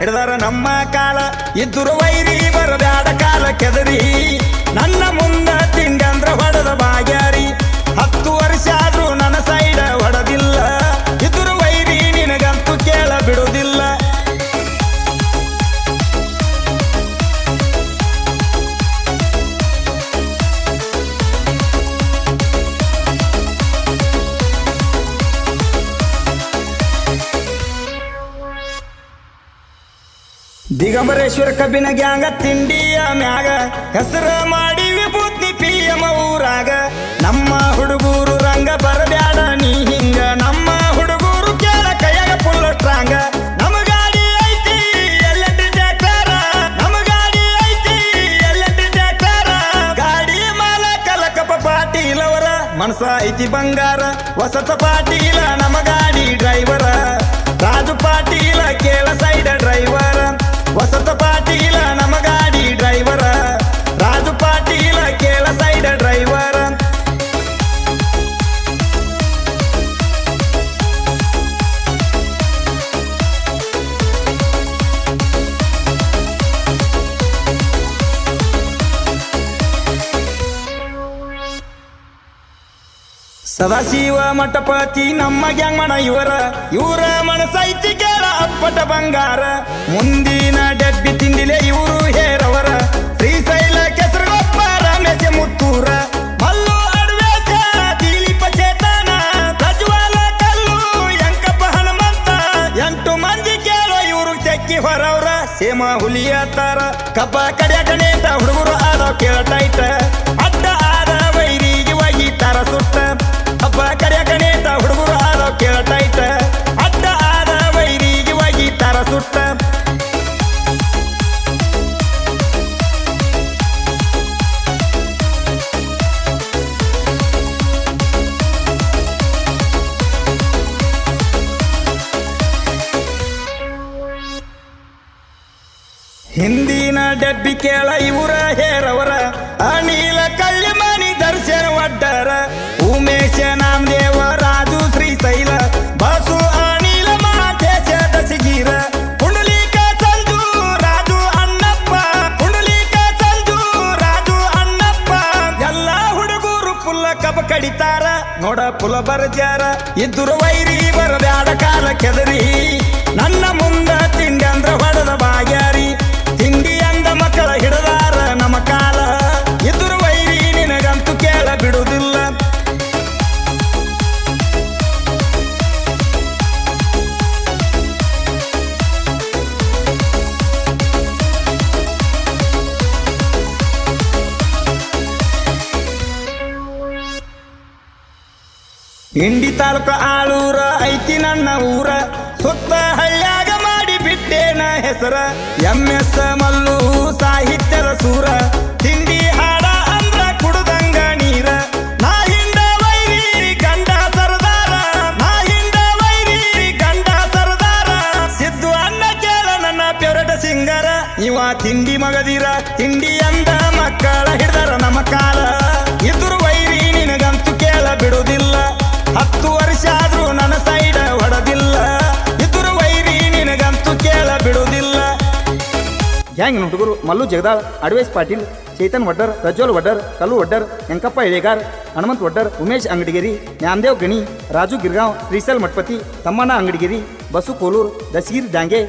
ಹಿಡ್ದಾರ ನಮ್ಮ ಕಾಲ ಇದ್ದರು ವೈರಿ ಬರಬ್ಯಾಡ ಕಾಲ ಕೆದರಿ ನನ್ನ ಮುಂದ ತಿಂಡಂದ್ರ ಹೊಡೆದ ಬಾಗ್ಯಾರಿ 10 ವರ್ಷ ಆದ್ರೂ ನನ್ನ ಸೈಡ ಹೊಡೆದಿಲ್ಲ ಇದ್ದರು ವೈರಿ ನಿನಗಂತೂ ಕೇಳ ಬಿಡುದಿಲ್ಲ ದಿಗಂಬರೇಶ್ವರ ಕಬ್ಬಿನ ಗ್ಯಾಂಗ ತಿಂಡಿಯ ಮ್ಯಾಗ ಹೆಸರ ಮಾಡಿ ವಿಭೂತಿ ಪಿಯಮ ಊರಾಗ ನಮ್ಮ ಹುಡುಗೂರು ರಂಗ ಬರಬ್ಯಾಡ ನೀ ಹಿಂಗ ನಮ್ಮ ಹುಡುಗೂರು ಕೇಳ ಕೈಯಾಗ ಫುಲ್ ಸ್ಟ್ರಾಂಗ ನಮ್ಮ ಗಾಡಿ ಐತಿ ಎಲ್ಲೆಟ್ಟಿ ಟ್ರ್ಯಾಕ್ಟರ ನಮ್ಮ ಗಾಡಿ ಐತಿ ಎಲ್ಲೆಟ್ಟಿ ಟ್ರ್ಯಾಕ್ಟರ ಗಾಡಿ ಮಾಲಕ ಲಕ್ಕಪ್ಪ ಪಾಟೀಲ್ ಅವರ ಮನಸ ಐತಿ ಬಂಗಾರ ವಸತ ಪಾಟೀಲ ನಮ್ಮ ಗಾಡಿ ಡ್ರೈವರ ರಾಜು ಪಾಟೀಲ ಕೇಳ ಸೈಡ ಡ್ರೈವರ ವಸತ ಪಾಟೀಲ ನಮ್ಮ ಗಾಡಿ ಡ್ರೈವರ ರಾಜು ಪಾಟೀಲ ಕೇಳ ಸೈಡ ಡ್ರೈವರ ಸದಾಶಿವ ಮಠಪತಿ ನಮ್ಮ ಗ್ಯಾಂಗ್ಮಣ ಇವರ ಮನಸೈತಿ ಕೇಳ ಅಪ್ಪಟ ಬಂಗಾರ ಮುಂದಿನ ಡಬ್ಬಿ ತಿಂಡಿಲೆ ಇವರು ಹೇರವರ ಶ್ರೀಶೈಲ ಕೆಸರುಗೊಪ್ಪ ರಮೇಶ ಮುತ್ತೂರ ಮಲ್ಲು ಅಡ್ವೇಶ ದಿಲೀಪ ಚೇತನ ಪ್ರಜ್ವಲ ಕಲ್ಲು ಯಂಕಪ್ಪ ಹನುಮಂತ 8 ಮಂದಿ ಕೇಳೋ ಇವರು ತೆಕ್ಕಿ ಹೊರವ್ರ ಸೇಮ ಹುಲಿಯ ತರ ಕಬ್ಬ ಕಡಿಯ ಗಣೇಟ ಹುಡುಗರು ಆದ ಕೇಳ ಟೈಟ ಅಡ್ಡ ಆದ ವೈರಿಗೆ ಒಗಿತಾರ ಸುಟ್ಟ ಹಬ್ಬ ಕರಿಯ ಗಣೇಟ ಹುಡುಗರು ಆದ ಕೇಳ ಟೈಟ ಅಡ್ಡ ಆದ ವೈರಿಗೆ ಒಗಿತಾರ ಸುಟ್ಟ ಹಿಂದಿನ ಡಬ್ಬಿ ಕೇಳ ಇವರ ಹೇರವರ ಅನಿಲ ಕಳ್ಳಿಮನಿ ದರ್ಶನ ಒಡ್ಡರ ಉಮೇಶ ನಾಮದೇವ ರಾಜು ಶ್ರೀಶೈಲ ಬಸು ಅನಿಲ ಮಾತೇಶ ದಸಗೀರ ಪುಂಡಲೀಕ ಸಂಜು ರಾಜು ಅಣ್ಣಪ್ಪ ಪುಂಡಲೀಕ ಸಂಜು ರಾಜು ಅಣ್ಣಪ್ಪ ಎಲ್ಲ ಹುಡುಗರು ಪುಲ್ಲ ಕಬ ಕಡಿತಾರ ನೋಡ ಪುಲ ಬರ್ಜಾರ ಇದ್ದರು ವೈರಿ ಬರಬ್ಯಾಡ ಕಾಲ ಕೆದರಿ ನನ್ನ ಮುಂದ ತಿಂಡಿ ಅಂದ್ರ ಹೊಡೆದ ಬಾಗ್ಯಾರಿ ತಿಂಡಿ ಅಂದ ಮಕ್ಕಳ ಹಿಡದಾರ ನಮ್ಮ ಕಾಲ ಇದ್ದರು ವೈರಿ ನಿನಗಂತೂ ಕೇಳ ಬಿಡುದಿಲ್ಲ ಇಂಡಿ ತಾಲೂಕ ಆಳೂರ ಐತಿ ನನ್ನ ಊರ ಸುತ್ತ ಹಳ್ಳ್ಯಾಗ ಮಾಡಿ ಬಿಟ್ಟೇನ ಹೆಸರ MS ಮಲ್ಲು ಸಾಹಿತ್ಯದ ಸೂರ ತಿಂಡಿ ಹಾಡ ಅಂದ್ರ ಕುಡುದಂಗ ನೀರ ನಾ ಹಿಂದ ವೈರಿ ಗಂಡ ಸರದಾರ ನಾ ಹಿಂದ ವೈರಿ ಗಂಡ ಸರದಾರ ಸಿದ್ದು ಅಣ್ಣ ಕೇಳ ನನ್ನ ಫೇವರೇಟ್ ಸಿಂಗರ ಇವ ತಿಂಡಿ ಮಗದಿರ ತಿಂಡಿ ಅಂದ ಮಕ್ಕಳ ಹಿಡ್ದಾರ ನಮ್ಮ ಕಾಲ ಇದ್ರು ವೈರಿ ನಿನಗಂತೂ ಕೇಳ ಬಿಡುದಿಲ್ಲ 10 ವರ್ಷ ಆದ್ರೂ ನನ್ನ ಸೈಡ ಹೊಡೆದಿಲ್ಲ ಇದ್ರು ವೈರಿ ನಿನಗಂತೂ ಕೇಳ ಬಿಡುದಿಲ್ಲ ಗ್ಯಾಂಗ್ ಹುಡುಗರು ಮಲ್ಲು ಜಗದಾಳ್ ಅಡ್ವೇಶ್ ಪಾಟೀಲ್ ಚೇತನ್ ವಡ್ಡರ್ ಪ್ರಜ್ವಲ್ ವಡ್ಡರ್ ಕಲ್ಲು ವಡ್ಡರ್ ಯಂಕಪ್ಪ ಎಳೆಗಾರ್ ಹನುಮಂತ್ ವಡ್ಡರ್ ಉಮೇಶ್ ಅಂಗಡಿಗೇರಿ ನ್ಯಾಮದೇವ್ ಗಣಿ ರಾಜು ಗಿರ್ಗಾಂವ್ ಶ್ರೀಶೈಲ್ ಮಠಪತಿ ತಮ್ಮಣ್ಣ ಅಂಗಡಿಗೇರಿ ಬಸು ಕೋಲೂರ್ ದಸಗೀರ್ ಡಾಂಗೆ